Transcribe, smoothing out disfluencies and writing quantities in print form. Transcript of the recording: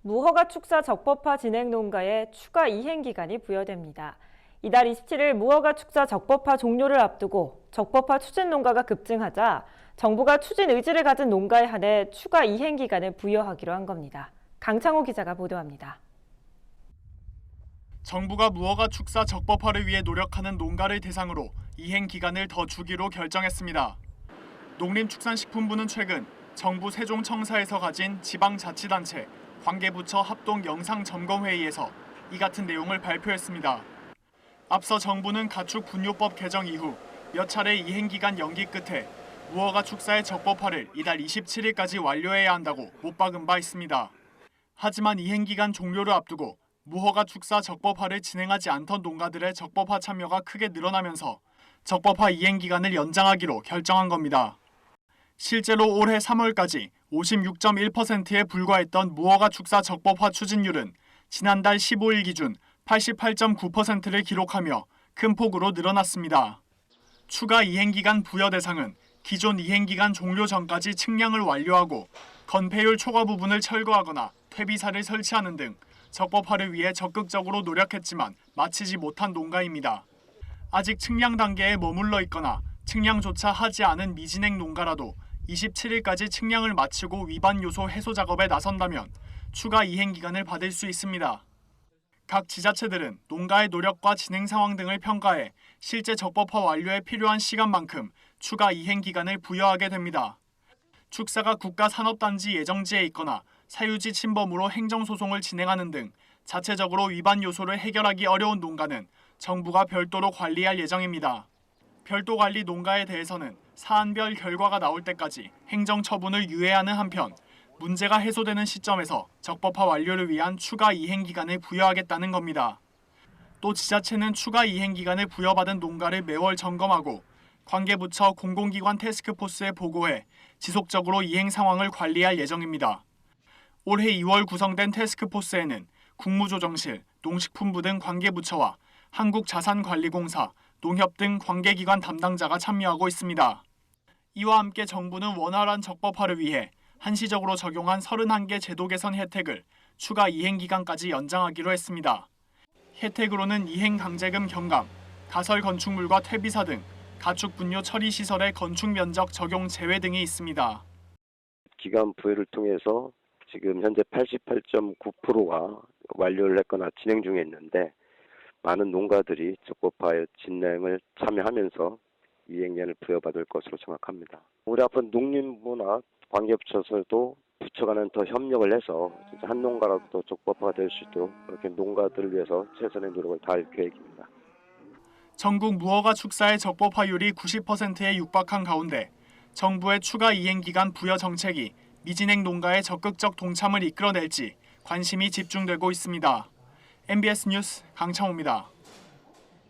무허가 축사 적법화 진행 농가에 추가 이행 기간이 부여됩니다. 이달 27일 무허가 축사 적법화 종료를 앞두고 적법화 추진 농가가 급증하자 정부가 추진 의지를 가진 농가에 한해 추가 이행 기간을 부여하기로 한 겁니다. 강창호 기자가 보도합니다. 정부가 무허가 축사 적법화를 위해 노력하는 농가를 대상으로 이행 기간을 더 주기로 결정했습니다. 농림축산식품부는 최근 정부 세종청사에서 가진 지방자치단체, 관계부처 합동 영상점검회의에서 이 같은 내용을 발표했습니다. 앞서 정부는 가축분유법 개정 이후 몇 차례 이행기간 연기 끝에 무허가 축사의 적법화를 이달 27일까지 완료해야 한다고 못 박은 바 있습니다. 하지만 이행기간 종료를 앞두고 무허가 축사 적법화를 진행하지 않던 농가들의 적법화 참여가 크게 늘어나면서 적법화 이행기간을 연장하기로 결정한 겁니다. 실제로 올해 3월까지 56.1%에 불과했던 무허가 축사 적법화 추진율은 지난달 15일 기준 88.9%를 기록하며 큰 폭으로 늘어났습니다. 추가 이행기간 부여 대상은 기존 이행기간 종료 전까지 측량을 완료하고 건폐율 초과 부분을 철거하거나 퇴비사를 설치하는 등 적법화를 위해 적극적으로 노력했지만 마치지 못한 농가입니다. 아직 측량 단계에 머물러 있거나 측량조차 하지 않은 미진행 농가라도 27일까지 측량을 마치고 위반 요소 해소 작업에 나선다면 추가 이행 기간을 받을 수 있습니다. 각 지자체들은 농가의 노력과 진행 상황 등을 평가해 실제 적법화 완료에 필요한 시간만큼 추가 이행 기간을 부여하게 됩니다. 축사가 국가산업단지 예정지에 있거나 사유지 침범으로 행정소송을 진행하는 등 자체적으로 위반 요소를 해결하기 어려운 농가는 정부가 별도로 관리할 예정입니다. 별도 관리 농가에 대해서는 사안별 결과가 나올 때까지 행정처분을 유예하는 한편 문제가 해소되는 시점에서 적법화 완료를 위한 추가 이행 기간을 부여하겠다는 겁니다. 또 지자체는 추가 이행 기간을 부여받은 농가를 매월 점검하고 관계부처 공공기관 태스크포스에 보고해 지속적으로 이행 상황을 관리할 예정입니다. 올해 2월 구성된 태스크포스에는 국무조정실, 농식품부 등 관계부처와 한국자산관리공사, 농협 등 관계기관 담당자가 참여하고 있습니다. 이와 함께 정부는 원활한 적법화를 위해 한시적으로 적용한 31개 제도 개선 혜택을 추가 이행 기간까지 연장하기로 했습니다. 혜택으로는 이행 강제금 경감, 가설 건축물과 퇴비사 등 가축 분뇨 처리 시설의 건축 면적 적용 제외 등이 있습니다. 기간 부여를 통해서 지금 현재 88.9%가 완료를 했거나 진행 중에 있는데 많은 농가들이 적법화의 진행을 참여하면서 이행년을 부여받을 것으로 생각합니다. 우리 앞으로 농림부나 관계부처에서도 부처 간에 더 협력을 해서 진짜 한 농가라도 더 적법화가 될 수 있도록 그렇게 농가들을 위해서 최선의 노력을 다할 계획입니다. 전국 무허가 축사의 적법화율이 90%에 육박한 가운데 정부의 추가 이행기간 부여 정책이 미진행 농가의 적극적 동참을 이끌어낼지 관심이 집중되고 있습니다. MBS 뉴스 강창호입니다.